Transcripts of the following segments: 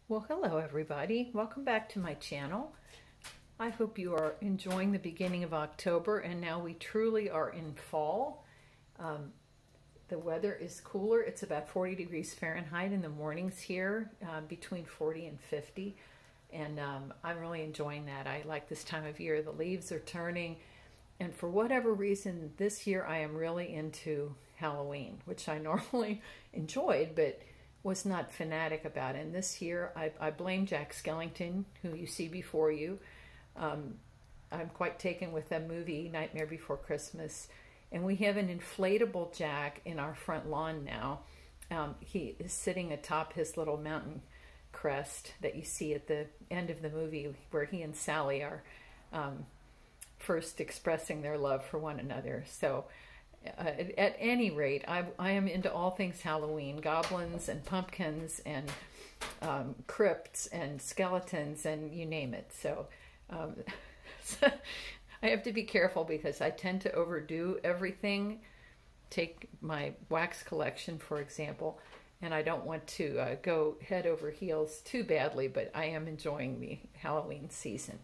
Well, hello everybody. Welcome back to my channel. I hope you are enjoying the beginning of October, and now we truly are in fall. The weather is cooler. It's about 40 degrees Fahrenheit in the mornings here, between 40 and 50. And I'm really enjoying that. I like this time of year. The leaves are turning. And for whatever reason, this year I am really into Halloween, which I normally enjoyed, but was not fanatic about it. And this year I blame Jack Skellington, who you see before you. I'm quite taken with the movie Nightmare Before Christmas. And we have an inflatable Jack in our front lawn now. He is sitting atop his little mountain crest that you see at the end of the movie, where he and Sally are first expressing their love for one another. So at any rate, I am into all things Halloween: goblins and pumpkins and crypts and skeletons and you name it. So I have to be careful because I tend to overdo everything. Take my wax collection, for example, and I don't want to go head over heels too badly, but I am enjoying the Halloween season.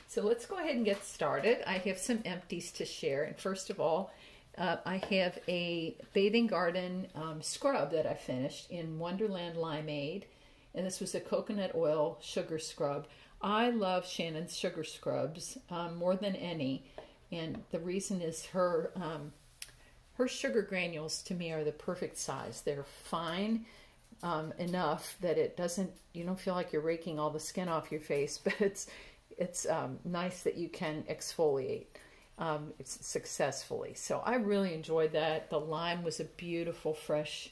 So let's go ahead and get started. I have some empties to share, and first of all, I have a bathing garden scrub that I finished in Wonderland Limeade, and this was a coconut oil sugar scrub. I love Shannon's sugar scrubs more than any, and the reason is her sugar granules to me are the perfect size. They're fine enough that it doesn't, you don't feel like you're raking all the skin off your face, but it's nice that you can exfoliate successfully. So I really enjoyed that. The lime was a beautiful, fresh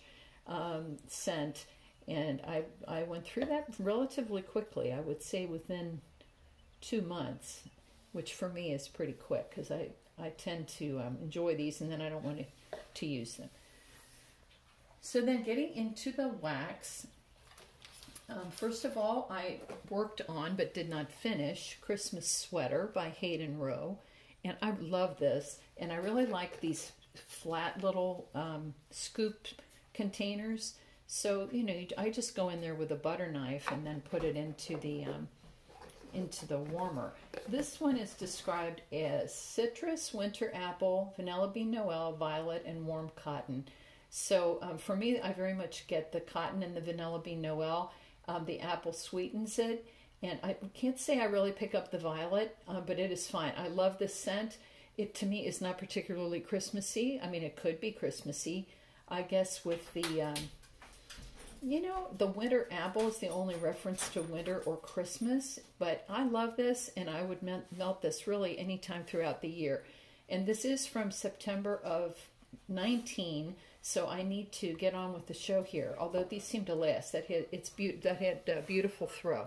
scent, and I went through that relatively quickly. I would say within 2 months, which for me is pretty quick because I tend to enjoy these and then I don't want to use them. So then getting into the wax, first of all, I worked on but did not finish Christmas Sweater by Hayden Rowe. And I love this, and I really like these flat little scooped containers. So, you know, I just go in there with a butter knife and then put it into the warmer. This one is described as citrus, winter apple, vanilla bean Noel, violet, and warm cotton. So for me, I very much get the cotton and the vanilla bean Noel. The apple sweetens it. And I can't say I really pick up the violet, but it is fine. I love this scent. It, to me, is not particularly Christmassy. I mean, it could be Christmassy. I guess with the, you know, the winter apple is the only reference to winter or Christmas. But I love this, and I would melt this really anytime throughout the year. And this is from September of 19, so I need to get on with the show here. Although these seem to last. That had a beautiful throw.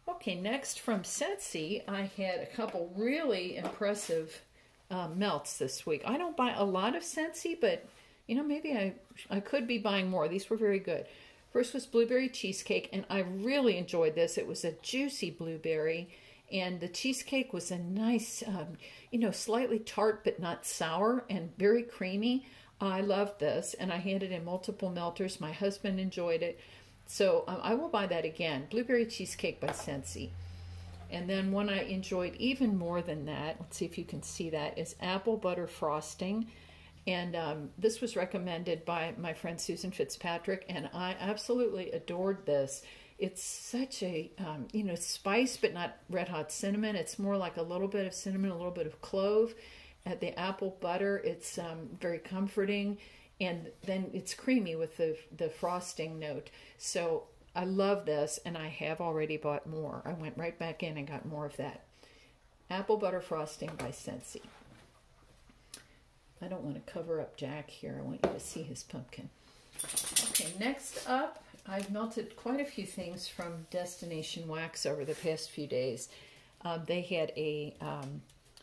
Okay, next from Scentsy, I had a couple really impressive melts this week. I don't buy a lot of Scentsy, but, you know, maybe I could be buying more. These were very good. First was Blueberry Cheesecake, and I really enjoyed this. It was a juicy blueberry, and the cheesecake was a nice, you know, slightly tart but not sour and very creamy. I loved this, and I had it in multiple melters. My husband enjoyed it. So I will buy that again. Blueberry Cheesecake by Scentsy. And then one I enjoyed even more than that, let's see if you can see that, is Apple Butter Frosting. And this was recommended by my friend Susan Fitzpatrick, and I absolutely adored this. It's such a, you know, spice, but not red hot cinnamon. It's more like a little bit of cinnamon, a little bit of clove. The apple butter, it's very comforting. And then it's creamy with the frosting note. So I love this, and I have already bought more. I went right back in and got more of that. Apple Butter Frosting by Scentsy. I don't want to cover up Jack here. I want you to see his pumpkin. Okay, next up, I've melted quite a few things from Destination Wax over the past few days. They had a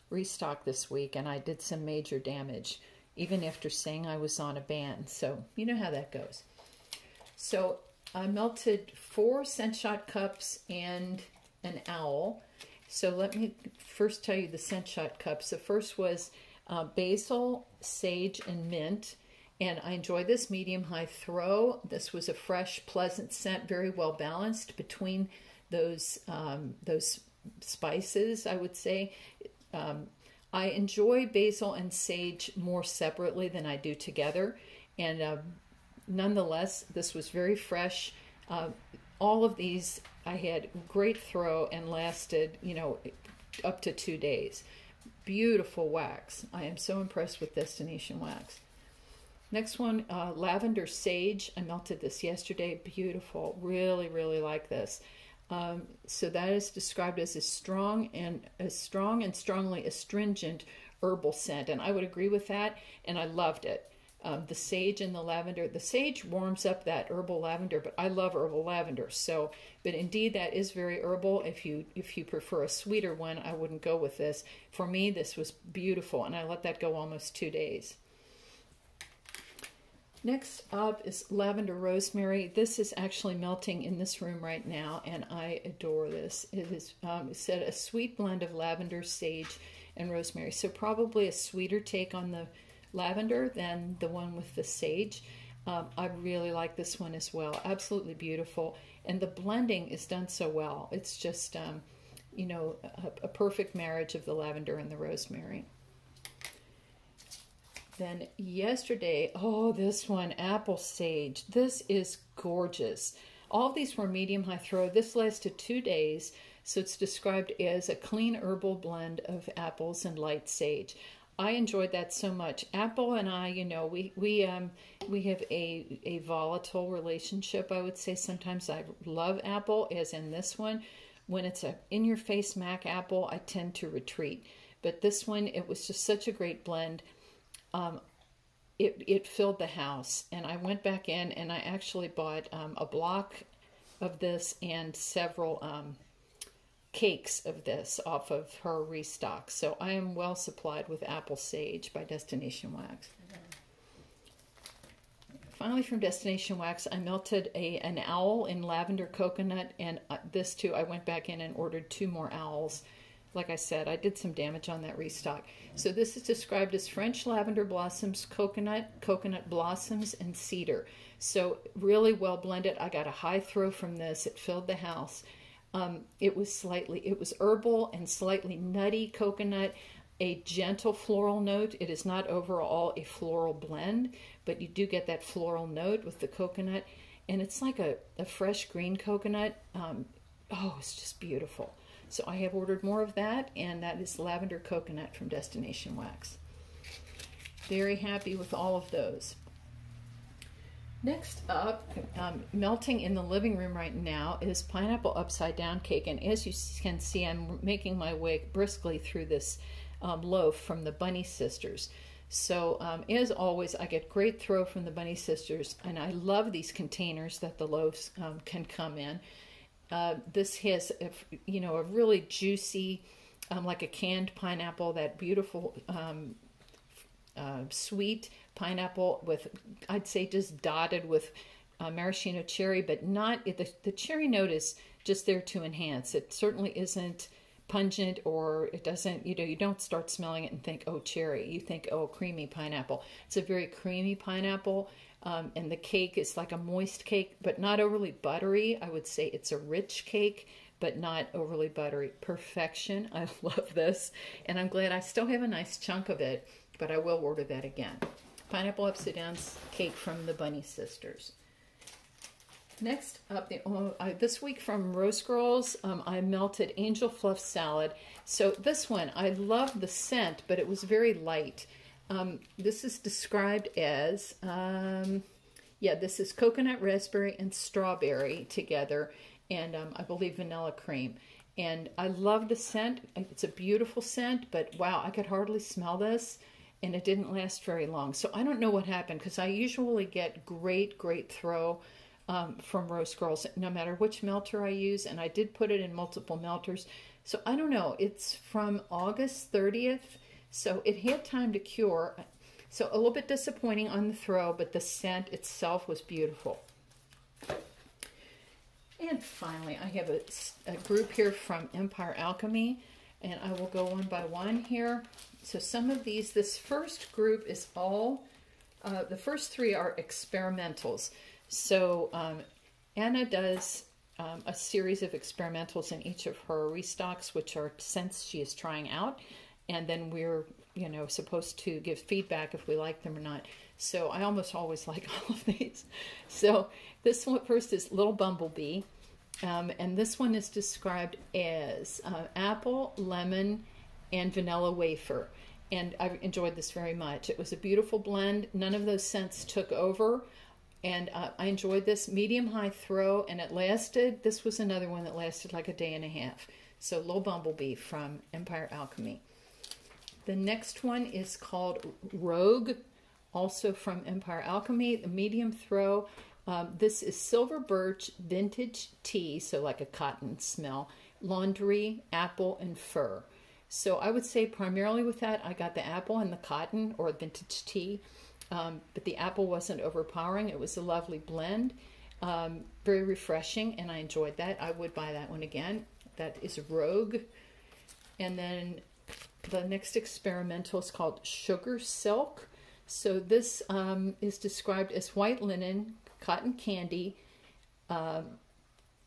restock this week, and I did some major damage, even after saying I was on a ban. So you know how that goes. So I melted 4 Sunshot Cups and an owl. So let me first tell you the Sunshot Cups. The first was basil, sage, and mint. And I enjoy this medium-high throw. This was a fresh, pleasant scent, very well balanced between those spices, I would say. I enjoy basil and sage more separately than I do together. And nonetheless, this was very fresh. All of these I had great throw and lasted, you know, up to 2 days. Beautiful wax. I am so impressed with Destination Wax. Next one, lavender sage. I melted this yesterday. Beautiful. Really, really like this. So that is described as a strong and strongly astringent herbal scent, and I would agree with that. And I loved it. The sage and the lavender. The sage warms up that herbal lavender, but I love herbal lavender. So, but indeed, that is very herbal. If you prefer a sweeter one, I wouldn't go with this. For me, this was beautiful, and I let that go almost 2 days. Next up is lavender rosemary. This is actually melting in this room right now, and I adore this. It is said a sweet blend of lavender, sage, and rosemary. So probably a sweeter take on the lavender than the one with the sage. I really like this one as well. Absolutely beautiful, and the blending is done so well. It's just you know, a perfect marriage of the lavender and the rosemary. Then yesterday, oh, this one, apple sage. This is gorgeous. All of these were medium-high throw. This lasted 2 days, so it's described as a clean herbal blend of apples and light sage. I enjoyed that so much. Apple and I, you know, we have a volatile relationship, I would say. Sometimes I love apple, as in this one. When it's a in-your-face Mac apple, I tend to retreat. But this one, it was just such a great blend. It filled the house, and I went back in and I actually bought a block of this and several cakes of this off of her restock. So I am well supplied with apple sage by Destination Wax. Finally, from Destination Wax, I melted an owl in lavender coconut, and this too, I went back in and ordered 2 more owls. Like I said, I did some damage on that restock. So this is described as French lavender blossoms, coconut blossoms, and cedar. So really well blended. I got a high throw from this. It filled the house. It was herbal and slightly nutty coconut, a gentle floral note. It is not overall a floral blend, but you do get that floral note with the coconut. And it's like a fresh green coconut. Oh, it's just beautiful. So I have ordered more of that, and that is lavender coconut from Destination Wax. Very happy with all of those. Next up, melting in the living room right now is pineapple upside down cake. And as you can see, I'm making my way briskly through this loaf from the Bunny Sisters. So as always, I get great throw from the Bunny Sisters, and I love these containers that the loaves can come in. This has, you know, a really juicy, like a canned pineapple, that beautiful sweet pineapple with, I'd say, just dotted with maraschino cherry, but not, the cherry note is just there to enhance. It certainly isn't pungent, or it doesn't, you know, you don't start smelling it and think, oh, cherry. You think, oh, creamy pineapple. It's a very creamy pineapple. And the cake is like a moist cake, but not overly buttery. I would say it's a rich cake, but not overly buttery. Perfection. I love this. And I'm glad I still have a nice chunk of it, but I will order that again. Pineapple upside down cake from the Bunny Sisters. Next up, this week from Rosegirls, I melted Angel Fluff Salad. So this one, I love the scent, but it was very light. This is described as, this is coconut, raspberry, and strawberry together, and I believe vanilla cream. And I love the scent. It's a beautiful scent, but wow, I could hardly smell this, and it didn't last very long. So I don't know what happened, because I usually get great throw from Rosegirls, no matter which melter I use, and I did put it in multiple melters. So I don't know. It's from August 30th. So it had time to cure. So a little bit disappointing on the throw, but the scent itself was beautiful. And finally, I have a group here from Empire Alchemy, and I will go one by one here. So some of these, this first group is all The first three are experimentals. So Anna does a series of experimentals in each of her restocks, which are scents she is trying out. And then we're, you know, supposed to give feedback if we like them or not. So I almost always like all of these. So this one first is Little Bumblebee. And this one is described as apple, lemon, and vanilla wafer. And I enjoyed this very much. It was a beautiful blend. None of those scents took over. And I enjoyed this medium-high throw, and it lasted. This was another one that lasted like a day and a half. So Little Bumblebee from Empire Alchemy. The next one is called Rogue, also from Empire Alchemy, the medium throw. This is silver birch vintage tea, so like a cotton smell, laundry, apple, and fir. So I would say primarily with that, I got the apple and the cotton or vintage tea, but the apple wasn't overpowering. It was a lovely blend, very refreshing, and I enjoyed that. I would buy that one again. That is Rogue. And then the next experimental is called Sugar Silk. So this is described as white linen, cotton candy,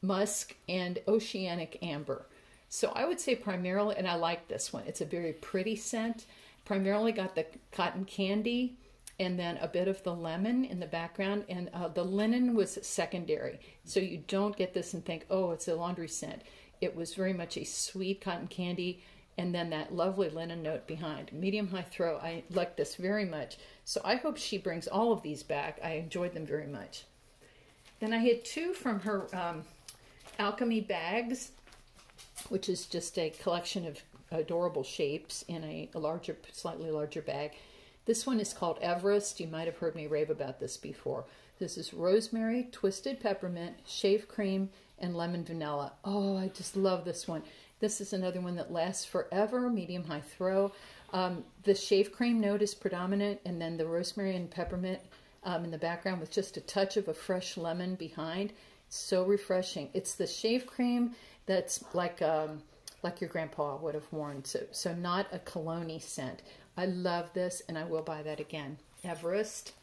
musk, and oceanic amber. So I would say primarily, and I like this one, it's a very pretty scent. Primarily got the cotton candy and then a bit of the lemon in the background, and the linen was secondary. So you don't get this and think, oh, it's a laundry scent. It was very much a sweet cotton candy and then that lovely linen note behind. Medium-high throw, I like this very much. So I hope she brings all of these back. I enjoyed them very much. Then I had two from her Alchemy bags, which is just a collection of adorable shapes in a larger, slightly larger bag. This one is called Everest. You might have heard me rave about this before. This is rosemary, twisted peppermint, shave cream, and lemon vanilla. Oh, I just love this one. This is another one that lasts forever, medium-high throw. The shave cream note is predominant, and then the rosemary and peppermint in the background with just a touch of a fresh lemon behind. So refreshing. It's the shave cream that's like your grandpa would have worn, so not a cologne-y scent. I love this, and I will buy that again. Everest.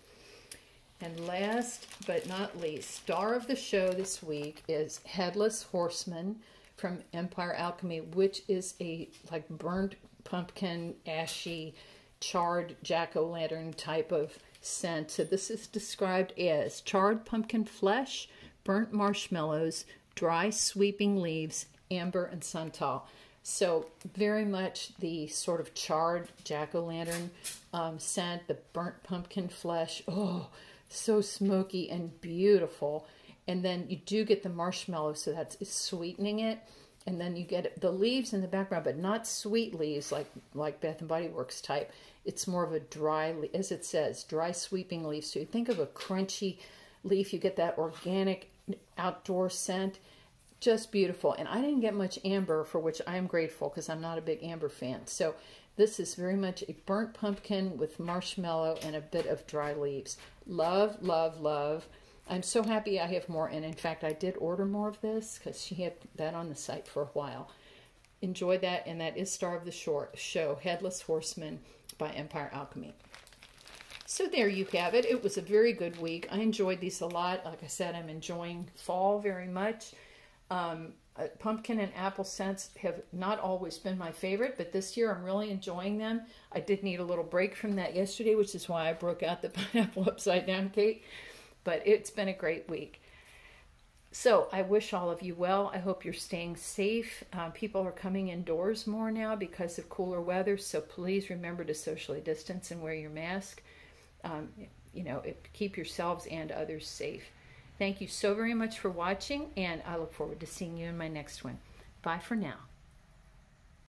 And last but not least, star of the show this week is Headless Horseman from Empire Alchemy, which is a like burnt pumpkin, ashy, charred jack-o'-lantern type of scent. So this is described as charred pumpkin flesh, burnt marshmallows, dry sweeping leaves, amber, and santal. So very much the sort of charred jack-o'-lantern scent, the burnt pumpkin flesh. Oh, so smoky and beautiful. And then you do get the marshmallow, so that's sweetening it. And then you get the leaves in the background, but not sweet leaves like Bath and Body Works type. It's more of a dry, as it says, dry sweeping leaf. So you think of a crunchy leaf, you get that organic outdoor scent. Just beautiful. And I didn't get much amber, for which I am grateful because I'm not a big amber fan. So this is very much a burnt pumpkin with marshmallow and a bit of dry leaves. Love, love, love. I'm so happy I have more. And in fact, I did order more of this because she had that on the site for a while. Enjoy that. And that is star of the show, Headless Horseman by Empire Alchemy. So there you have it. It was a very good week. I enjoyed these a lot. Like I said, I'm enjoying fall very much. Pumpkin and apple scents have not always been my favorite, but this year I'm really enjoying them. I did need a little break from that yesterday, which is why I broke out the pineapple upside down cake, but it's been a great week. So I wish all of you well. I hope you're staying safe. People are coming indoors more now because of cooler weather, so please remember to socially distance and wear your mask. Keep yourselves and others safe. Thank you so very much for watching, and I look forward to seeing you in my next one. Bye for now.